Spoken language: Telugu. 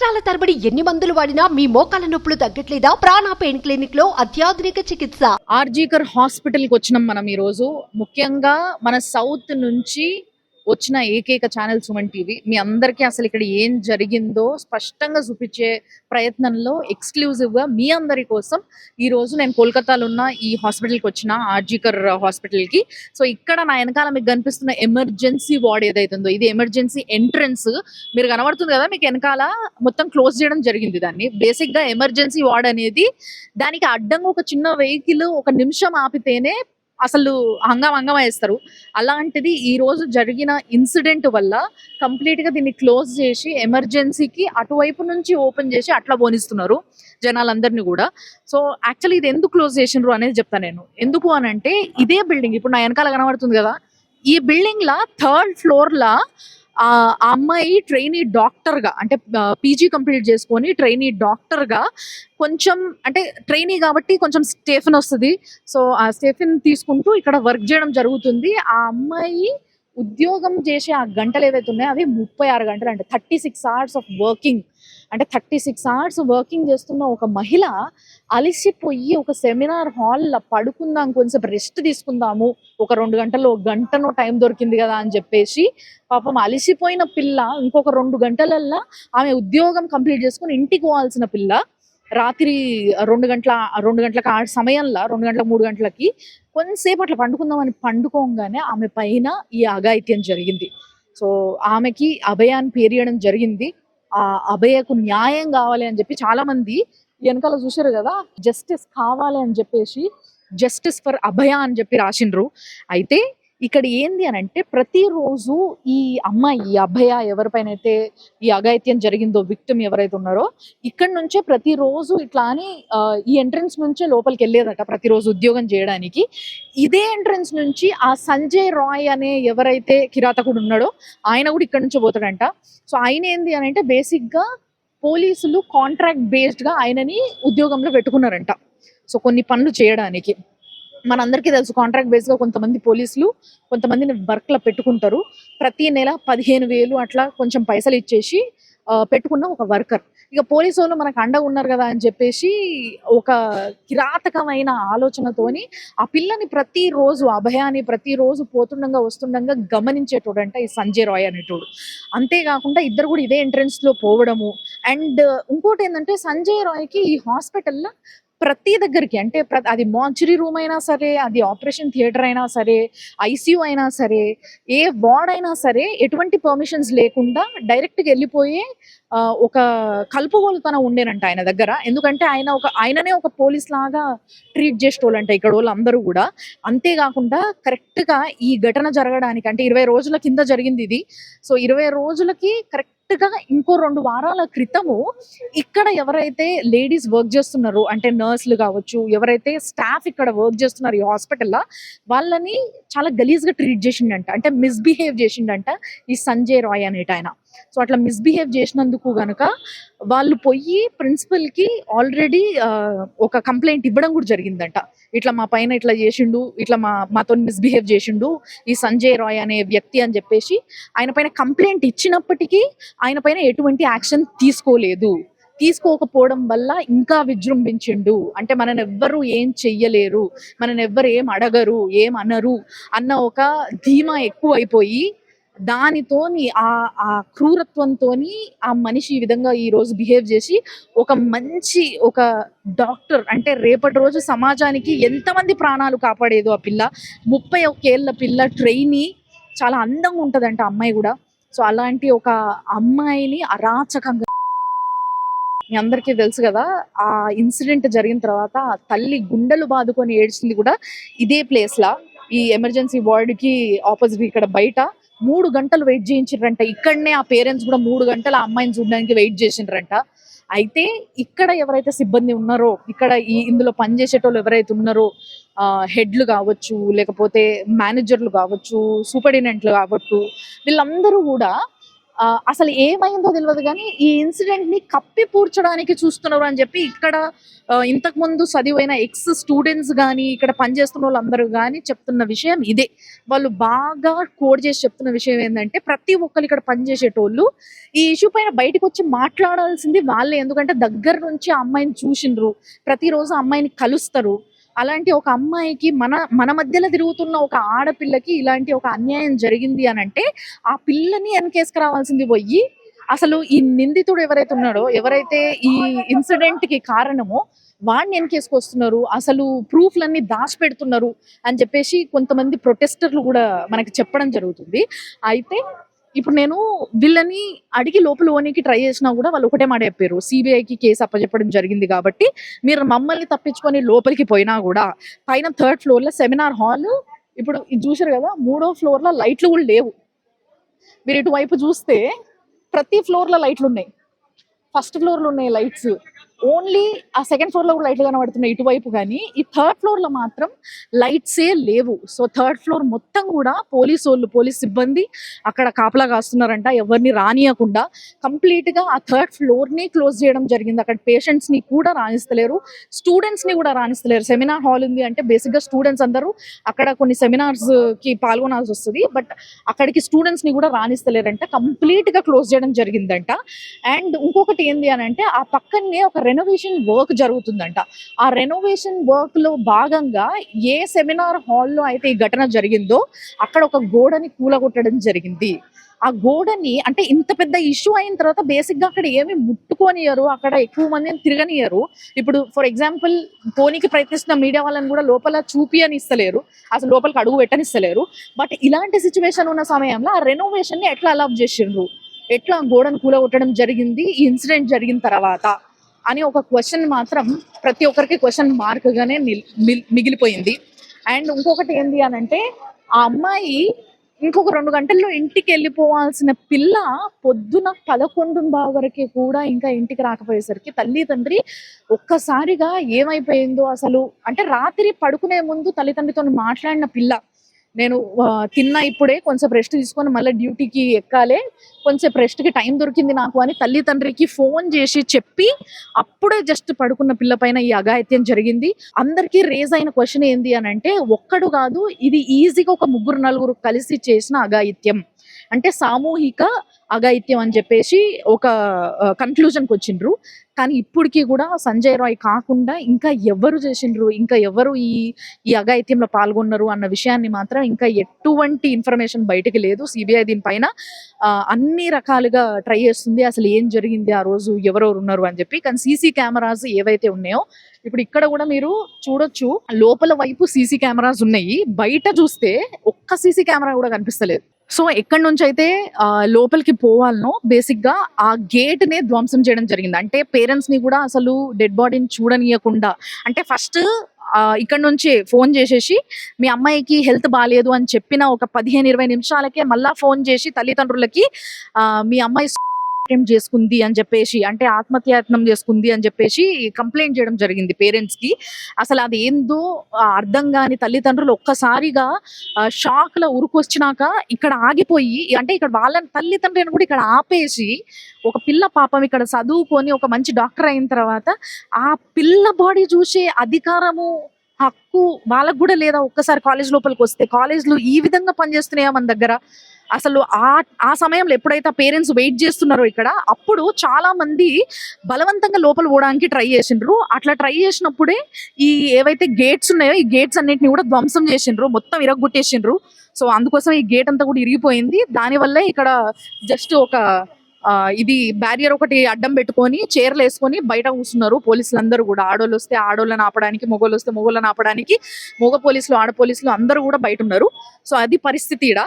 సంవత్సరాల తరబడి ఎన్ని మందులు వాడినా మీ మోకాల నొప్పులు తగ్గట్లేదా? ప్రాణ పెయిన్ క్లినిక్ లో అత్యాధునిక చికిత్స. ఆర్జీకర్ హాస్పిటల్ కి వచ్చినాం మనం ఈ రోజు. ముఖ్యంగా మన సౌత్ నుంచి వచ్చిన ఏకైక ఛానల్ సుమన్ టీవీ. మీ అందరికీ అసలు ఇక్కడ ఏం జరిగిందో స్పష్టంగా చూపించే ప్రయత్నంలో ఎక్స్క్లూజివ్ గా మీ అందరి కోసం ఈ రోజు నేను కోల్కతాలో ఉన్న ఈ హాస్పిటల్కి వచ్చిన, ఆర్జీకర్ హాస్పిటల్ కి. సో ఇక్కడ నా వెనకాల మీకు కనిపిస్తున్న ఎమర్జెన్సీ వార్డ్ ఏదైతుందో ఇది ఎమర్జెన్సీ ఎంట్రన్స్. మీరు కనబడుతుంది కదా మీకు వెనకాల, మొత్తం క్లోజ్ చేయడం జరిగింది దాన్ని. బేసిక్ గా ఎమర్జెన్సీ వార్డ్ అనేది దానికి అడ్డంగా ఒక చిన్న వెహికల్ ఒక నిమిషం ఆపితేనే అసలు హంగామా వేస్తారు. అలాంటిది ఈ రోజు జరిగిన ఇన్సిడెంట్ వల్ల కంప్లీట్ గా దీన్ని క్లోజ్ చేసి ఎమర్జెన్సీకి అటువైపు నుంచి ఓపెన్ చేసి అట్లా పోనిస్తున్నారు జనాలందరినీ కూడా. సో యాక్చువల్లీ ఇది ఎందుకు క్లోజ్ చేసినారు అనేది చెప్తాను నేను. ఎందుకు అని అంటే ఇదే బిల్డింగ్ ఇప్పుడు నా వెనకాల కనబడుతుంది కదా, ఈ బిల్డింగ్ లా 3rd ఫ్లోర్ లా ఆ అమ్మాయి ట్రైనీ డాక్టర్ గా, అంటే పీజీ కంప్లీట్ చేసుకొని ట్రైనీ డాక్టర్ గా, కొంచెం అంటే ట్రైనీ కాబట్టి కొంచెం స్టేఫెన్ వస్తుంది. సో ఆ స్టేఫెన్ తీసుకుంటూ ఇక్కడ వర్క్ చేయడం జరుగుతుంది. ఆ అమ్మాయి ఉద్యోగం చేసే ఆ గంటలు ఏవైతే ఉన్నాయో అవి 36 గంటలు, అంటే 36 hours ఆఫ్ వర్కింగ్. అంటే 36 hours వర్కింగ్ చేస్తున్న ఒక మహిళ అలిసిపోయి ఒక సెమినార్ హాల్లో పడుకుందాం, కొంచెం రెస్ట్ తీసుకుందాము, ఒక 2 గంటలు, 1 గంటనో టైం దొరికింది కదా అని చెప్పేసి పాపం అలిసిపోయిన పిల్ల ఇంకొక 2 గంటలల్లా ఆమె ఉద్యోగం కంప్లీట్ చేసుకుని ఇంటికి పోవాల్సిన పిల్ల రాత్రి 2 గంటలకు ఆ సమయంలో 2 గంటలకు 3 గంటలకి కొంతసేపు అట్లా పండుకుందామని పండుకోగానే ఆమె పైన ఈ అఘాయిత్యం జరిగింది. సో ఆమెకి అభయాన్ని పేరియడం జరిగింది. ఆ అభయకు న్యాయం కావాలి అని చెప్పి చాలా మంది వెనకాల చూసారు కదా, జస్టిస్ కావాలి అని చెప్పేసి జస్టిస్ ఫర్ అభయ అని చెప్పి రాసిండ్రు. అయితే ఇక్కడ ఏంది అని అంటే ప్రతిరోజు ఈ అమ్మాయి, ఈ అభయ ఎవరిపైన అయితే ఈ అఘాయిత్యం జరిగిందో, విక్టిమ్ ఎవరైతే ఉన్నారో, ఇక్కడ నుంచే ప్రతిరోజు ఇట్లా అని ఈ ఎంట్రన్స్ నుంచే లోపలికి వెళ్ళేదట ప్రతిరోజు ఉద్యోగం చేయడానికి. ఇదే ఎంట్రన్స్ నుంచి ఆ సంజయ్ రాయ్ అనే ఎవరైతే కిరాతకుడు ఉన్నాడో ఆయన కూడా ఇక్కడ నుంచి పోతాడంట. సో ఆయన ఏంది అని అంటే బేసిక్ గా పోలీసులు కాంట్రాక్ట్ బేస్డ్ గా ఆయనని ఉద్యోగంలో పెట్టుకున్నారంట. సో కొన్ని పనులు చేయడానికి మనందరికీ తెలుసు, కాంట్రాక్ట్ బేస్ గా కొంతమంది పోలీసులు కొంతమందిని వర్క్ లో పెట్టుకుంటారు. ప్రతి నెల 15,000 అట్లా కొంచెం పైసలు ఇచ్చేసి పెట్టుకున్న ఒక వర్కర్. ఇక పోలీసు వాళ్ళు మనకు అండగా ఉన్నారు కదా అని చెప్పేసి ఒక కిరాతకమైన ఆలోచనతోని ఆ పిల్లని ప్రతిరోజు, అభయాన్ని ప్రతిరోజు పోతుండగా వస్తుండగా గమనించేటోడంట ఈ సంజయ్ రాయ్ అనేటోడు. అంతేకాకుండా ఇద్దరు కూడా ఇదే ఎంట్రన్స్ లో పోవడము. అండ్ ఇంకోటి ఏంటంటే సంజయ్ రాయ్కి ఈ హాస్పిటల్లో ప్రతి దగ్గరికి, అంటే అది మార్చురీ రూమ్ అయినా సరే, అది ఆపరేషన్ థియేటర్ అయినా సరే, ఐసీయూ అయినా సరే, ఏ వార్డ్ అయినా సరే, ఎటువంటి పర్మిషన్స్ లేకుండా డైరెక్ట్గా వెళ్ళిపోయే ఒక కలుపుగోలుతనం ఉండేనంట ఆయన దగ్గర. ఎందుకంటే ఆయననే ఒక పోలీస్ లాగా ట్రీట్ చేసేటోళ్ళంట ఇక్కడ వాళ్ళందరూ కూడా. అంతేకాకుండా కరెక్ట్గా ఈ ఘటన జరగడానికి అంటే 20 రోజుల కింద జరిగింది ఇది. సో 20 రోజులకి కరెక్ట్ గా ఇంకో 2 వారాల క్రితము ఇక్కడ ఎవరైతే లేడీస్ వర్క్ చేస్తున్నారో, అంటే నర్సులు కావచ్చు, ఎవరైతే స్టాఫ్ ఇక్కడ వర్క్ చేస్తున్నారు ఈ హాస్పిటల్లో, వాళ్ళని చాలా గలీజ్ గా ట్రీట్ చేసిండంట, అంటే మిస్బిహేవ్ చేసిండంట ఈ సంజయ్ రాయ్ అనేట ఆయన. సో అట్లా మిస్బిహేవ్ చేసినందుకు గనుక వాళ్ళు పోయి ప్రిన్సిపల్ కి ఆల్రెడీ ఒక కంప్లైంట్ ఇవ్వడం కూడా జరిగిందంట. ఇట్లా మా పైన ఇట్లా చేసిండు, ఇట్లా మాతో మిస్బిహేవ్ చేసిండు ఈ సంజయ్ రాయ్ అనే వ్యక్తి అని చెప్పేసి ఆయన పైన కంప్లైంట్ ఇచ్చినప్పటికీ ఆయన పైన ఎటువంటి యాక్షన్ తీసుకోకపోవడం వల్ల ఇంకా విజృంభించిండు. అంటే మనని ఎవ్వరు ఏం చెయ్యలేరు, మనని ఎవ్వరు ఏం అడగరు, ఏం అనరు అన్న ఒక ధీమా ఎక్కువ అయిపోయి దానితోని ఆ క్రూరత్వంతోని ఆ మనిషి ఈ విధంగా ఈ రోజు బిహేవ్ చేసి ఒక డాక్టర్, అంటే రేపటి రోజు సమాజానికి ఎంతమంది ప్రాణాలు కాపాడేదో ఆ పిల్ల, 31 ఏళ్ల పిల్ల, ట్రైనీ, చాలా అందంగా ఉంటదంట అమ్మాయి కూడా. సో అలాంటి ఒక అమ్మాయిని అరాచకంగా, మీ అందరికీ తెలుసు కదా, ఆ ఇన్సిడెంట్ జరిగిన తర్వాత ఆ తల్లి గుండెలు బాదుకొని ఏడ్చింది కూడా ఇదే ప్లేస్ లా, ఈ ఎమర్జెన్సీ వార్డ్ కి ఆపోజిట్ ఇక్కడ బయట 3 గంటలు వెయిట్ చేయించారంట. ఇక్కడనే ఆ పేరెంట్స్ కూడా 3 గంటలు ఆ అమ్మాయిని చూడడానికి వెయిట్ చేసిండ్రంట. అయితే ఇక్కడ ఎవరైతే సిబ్బంది ఉన్నారో, ఇక్కడ ఇందులో పనిచేసేటోళ్ళు ఎవరైతే ఉన్నారో, హెడ్లు కావచ్చు, లేకపోతే మేనేజర్లు కావచ్చు, సూపరింటెండెంట్లు కావచ్చు, వీళ్ళందరూ కూడా అసలు ఏమైందో తెలవదు గానీ, ఈ ఇన్సిడెంట్‌ని కప్పిపూడ్చడానికి చూస్తున్నారు అని చెప్పి ఇక్కడ ఇంతకుముందు చదివైన ఎక్స్ స్టూడెంట్స్ గానీ, ఇక్కడ పనిచేస్తున్నోళ్ళందరూ గానీ చెప్తున్న విషయం ఇదే. వాళ్ళు బాగా కోడ్ చేసి చెప్తున్న విషయం ఏందంటే, ప్రతి ఒక్కళ్ళు ఇక్కడ పనిచేసేటోళ్ళు ఈ ఇష్యూ పైన బయటకొచ్చి మాట్లాడాల్సింది వాళ్ళే. ఎందుకంటే దగ్గర నుంచి ఆ అమ్మాయిని చూసిండ్రు. ప్రతిరోజు ఆ అమ్మాయిని కలుస్తరు. అలాంటి ఒక అమ్మాయికి మన మధ్యలో తిరుగుతున్న ఒక ఆడపిల్లకి ఇలాంటి ఒక అన్యాయం జరిగింది అనంటే, ఆ పిల్లని వెనకేసుకురావాల్సింది పోయి, అసలు ఈ నిందితుడు ఎవరైతే ఉన్నాడో, ఎవరైతే ఈ ఇన్సిడెంట్‌కి కారణమో వాడిని వెనకేసుకొస్తున్నారు. అసలు ప్రూఫ్‌లన్నీ దాచిపెడుతున్నారు అని చెప్పేసి కొంతమంది ప్రొటెస్టర్లు కూడా మనకి చెప్పడం జరుగుతుంది. అయితే ఇప్పుడు నేను వీళ్ళని అడిగి లోపల పోనీకి ట్రై చేసినా కూడా వాళ్ళు ఒకటే మాట చెప్పారు. సీబీఐకి కేసు అప్పచెప్పడం జరిగింది కాబట్టి మీరు మమ్మల్ని తప్పించుకొని లోపలికి పోయినా కూడా పైన 3rd ఫ్లోర్‌లో సెమినార్ హాల్, ఇప్పుడు ఇది చూసారు కదా, 3వ ఫ్లోర్‌లో లైట్లు కూడా లేవు. మీరు ఇటువైపు చూస్తే ప్రతి ఫ్లోర్‌లో లైట్లు ఉన్నాయి. ఫస్ట్ ఫ్లోర్‌లో ఉన్నాయి లైట్స్. ఓన్లీ ఆ 2nd ఫ్లోర్‌లో కూడా లైట్లు కనబడుతున్నాయి ఇటువైపు గానీ, ఈ 3rd ఫ్లోర్‌లో మాత్రం లైట్సే లేవు. సో 3rd ఫ్లోర్ మొత్తం కూడా పోలీస్ సిబ్బంది అక్కడ కాపలా కాస్తున్నారంట. ఎవరిని రానియకుండా కంప్లీట్‌గా ఆ 3rd ఫ్లోర్‌ని క్లోజ్ చేయడం జరిగింది. అక్కడ పేషెంట్స్‌ని కూడా రానిస్తలేరు. స్టూడెంట్స్‌ని కూడా రానిస్తలేరు. సెమినార్ హాల్ ఉంది అంటే బేసిక్‌గా స్టూడెంట్స్ అందరూ అక్కడ కొన్ని సెమినార్స్‌కి పాల్గొనాల్సి వస్తది. బట్ అక్కడికి స్టూడెంట్స్‌ని కూడా రానిస్తలేరంట. కంప్లీట్‌గా క్లోజ్ చేయడం జరిగిందంట. అండ్ ఇంకొకటి ఏంది అనంటే, ఆ పక్కనే ఒక రెనోవేషన్ వర్క్ జరుగుతుందంట. ఆ రెనోవేషన్ వర్క్‌లో భాగంగా ఏ సెమినార్ హాల్‌లో అయితే ఈ ఘటన జరిగిందో అక్కడ ఒక గోడని కూలగొట్టడం జరిగింది. ఆ గోడని అంటే ఇంత పెద్ద ఇష్యూ అయిన తర్వాత బేసిక్‌గా అక్కడ ఏమి ముట్టుకోనియ్యరు. అక్కడ ఎక్కువ మందిని తిరగనియ్యరు. ఇప్పుడు ఫర్ ఎగ్జాంపుల్ పోనీకి ప్రయత్నిస్తున్న మీడియా వాళ్ళని కూడా లోపల చూపియనిస్తలేరు. అసలు లోపలికి అడుగు పెట్టనిస్తలేరు. బట్ ఇలాంటి సిట్యుయేషన్ ఉన్న సమయంలో ఆ రెనోవేషన్‌ని ఎట్లా అలౌ చేసిండ్రు? ఎట్లా గోడను కూలగొట్టడం జరిగింది ఈ ఇన్సిడెంట్ జరిగిన తర్వాత అని ఒక క్వశ్చన్ మాత్రం ప్రతి ఒక్కరికి క్వశ్చన్ మార్క్‌గానే మిగిలిపోయింది. అండ్ ఇంకొకటి ఏంది అనంటే, ఆ అమ్మాయి ఇంకొక 2 గంటల్లో ఇంటికెళ్ళిపోవాల్సిన పిల్ల పొద్దున 11:15 వరకి కూడా ఇంకా ఇంటికి రాకపోయేసరికి తల్లి, తండ్రి ఒక్కసారిగా ఏమైపోయిందో అసలు, అంటే రాత్రి పడుకునే ముందు తల్లిదండ్రితోని మాట్లాడిన పిల్ల, నేను తిన్నా ఇప్పుడే, కొంసేపు రెస్ట్ తీసుకొని మళ్ళీ డ్యూటీకి ఎక్కాలే, కొంసేపు రెస్ట్‌కి టైం దొరికింది నాకు అని తల్లి, తండ్రికి ఫోన్ చేసి చెప్పి అప్పుడే జస్ట్ పడుకున్న పిల్ల పైన ఈ అఘాయిత్యం జరిగింది. అందరికీ రేజ్ అయిన క్వశ్చన్ ఏంది అనంటే, ఒక్కడు కాదు, ఇది ఈజీగా ఒక 3, 4 కలిసి చేసిన అఘాయిత్యం. అంటే సామూహిక అఘాయిత్యం అని చెప్పేసి ఒక కన్క్లూజన్‌కి వచ్చిండ్రు. కానీ ఇప్పటికి కూడా సంజయ్ రాయ్ కాకుండా ఇంకా ఎవరు చేసిండ్రు, ఇంకా ఎవరు ఈ అఘాయిత్యంలో పాల్గొన్నారు అన్న విషయాన్ని మాత్రం ఇంకా ఎటువంటి ఇన్ఫర్మేషన్ బయటికి లేదు. సిబిఐ దీనిపైన అన్ని రకాలుగా ట్రై చేస్తుంది. అసలు ఏం జరిగింది ఆ రోజు, ఎవరెవరు ఉన్నారు అని చెప్పి. కానీ సీసీ కెమెరాస్ ఏవైతే ఉన్నాయో ఇప్పుడు ఇక్కడ కూడా మీరు చూడొచ్చు, లోపల వైపు సీసీ కెమెరాస్ ఉన్నాయి. బయట చూస్తే ఒక్క సీసీ కెమెరా కూడా కనిపిస్తలేదు. సో ఎక్కడి నుంచి అయితే లోపలికి పోవాలనో బేసిక్ గా ఆ గేట్ నే ధ్వంసం చేయడం జరిగింది. అంటే పేరెంట్స్ ని కూడా అసలు డెడ్ బాడీని చూడనీయకుండా, అంటే ఫస్ట్ ఇక్కడ నుంచే ఫోన్ చేసేసి మీ అమ్మాయికి హెల్త్ బాగాలేదు అని చెప్పిన ఒక 15-20 నిమిషాలకే మళ్ళా ఫోన్ చేసి తల్లిదండ్రులకి మీ అమ్మాయి అటెంప్ట్ చేసుకుంది అని చెప్పేసి, అంటే ఆత్మహత్యాయత్నం చేసుకుంది అని చెప్పేసి కంప్లైంట్ చేయడం జరిగింది పేరెంట్స్ కి. అసలు అది ఏందో అర్థం కాని తల్లిదండ్రులు ఒక్కసారిగా షాక్ లో ఉరుకొచ్చినాక ఇక్కడ ఆగిపోయి, అంటే ఇక్కడ వాళ్ళ తల్లిదండ్రులను కూడా ఇక్కడ ఆపేసి, ఒక పిల్ల పాపం ఇక్కడ చదువుకొని ఒక మంచి డాక్టర్ అయిన తర్వాత ఆ పిల్ల బాడీ చూసే అధికారము, హక్కు వాళ్ళకు కూడా లేదా? ఒక్కసారి కాలేజ్ లోపలికి వస్తే కాలేజ్లు ఈ విధంగా పనిచేస్తున్నాయా మన దగ్గర? అసలు ఆ సమయంలో ఎప్పుడైతే పేరెంట్స్ వెయిట్ చేస్తున్నారో ఇక్కడ, అప్పుడు చాలా మంది బలవంతంగా లోపల పోవడానికి ట్రై చేసిండ్రు. అట్లా ట్రై చేసినప్పుడే ఈ ఏవైతే గేట్స్ ఉన్నాయో ఈ గేట్స్ అన్నిటిని కూడా ధ్వంసం చేసిండ్రు, మొత్తం ఇరగొట్టేసిండ్రు. సో అందుకోసం ఈ గేట్ అంతా కూడా ఇరిగిపోయింది. దానివల్లే ఇక్కడ జస్ట్ ఒక ఇది బ్యారియర్ ఒకటి అడ్డం పెట్టుకొని చైర్లు వేసుకొని బయట కూర్చున్నారు పోలీసులందరూ కూడా. ఆడోళ్ళు వస్తే ఆడోళ్ళని ఆపడానికి, మొగోళ్ళు వస్తే మొగోళ్ళని ఆపడానికి, మగ పోలీసులు, ఆడ పోలీసులు అందరూ కూడా బయట ఉన్నారు. సో అది పరిస్థితి ఈడ.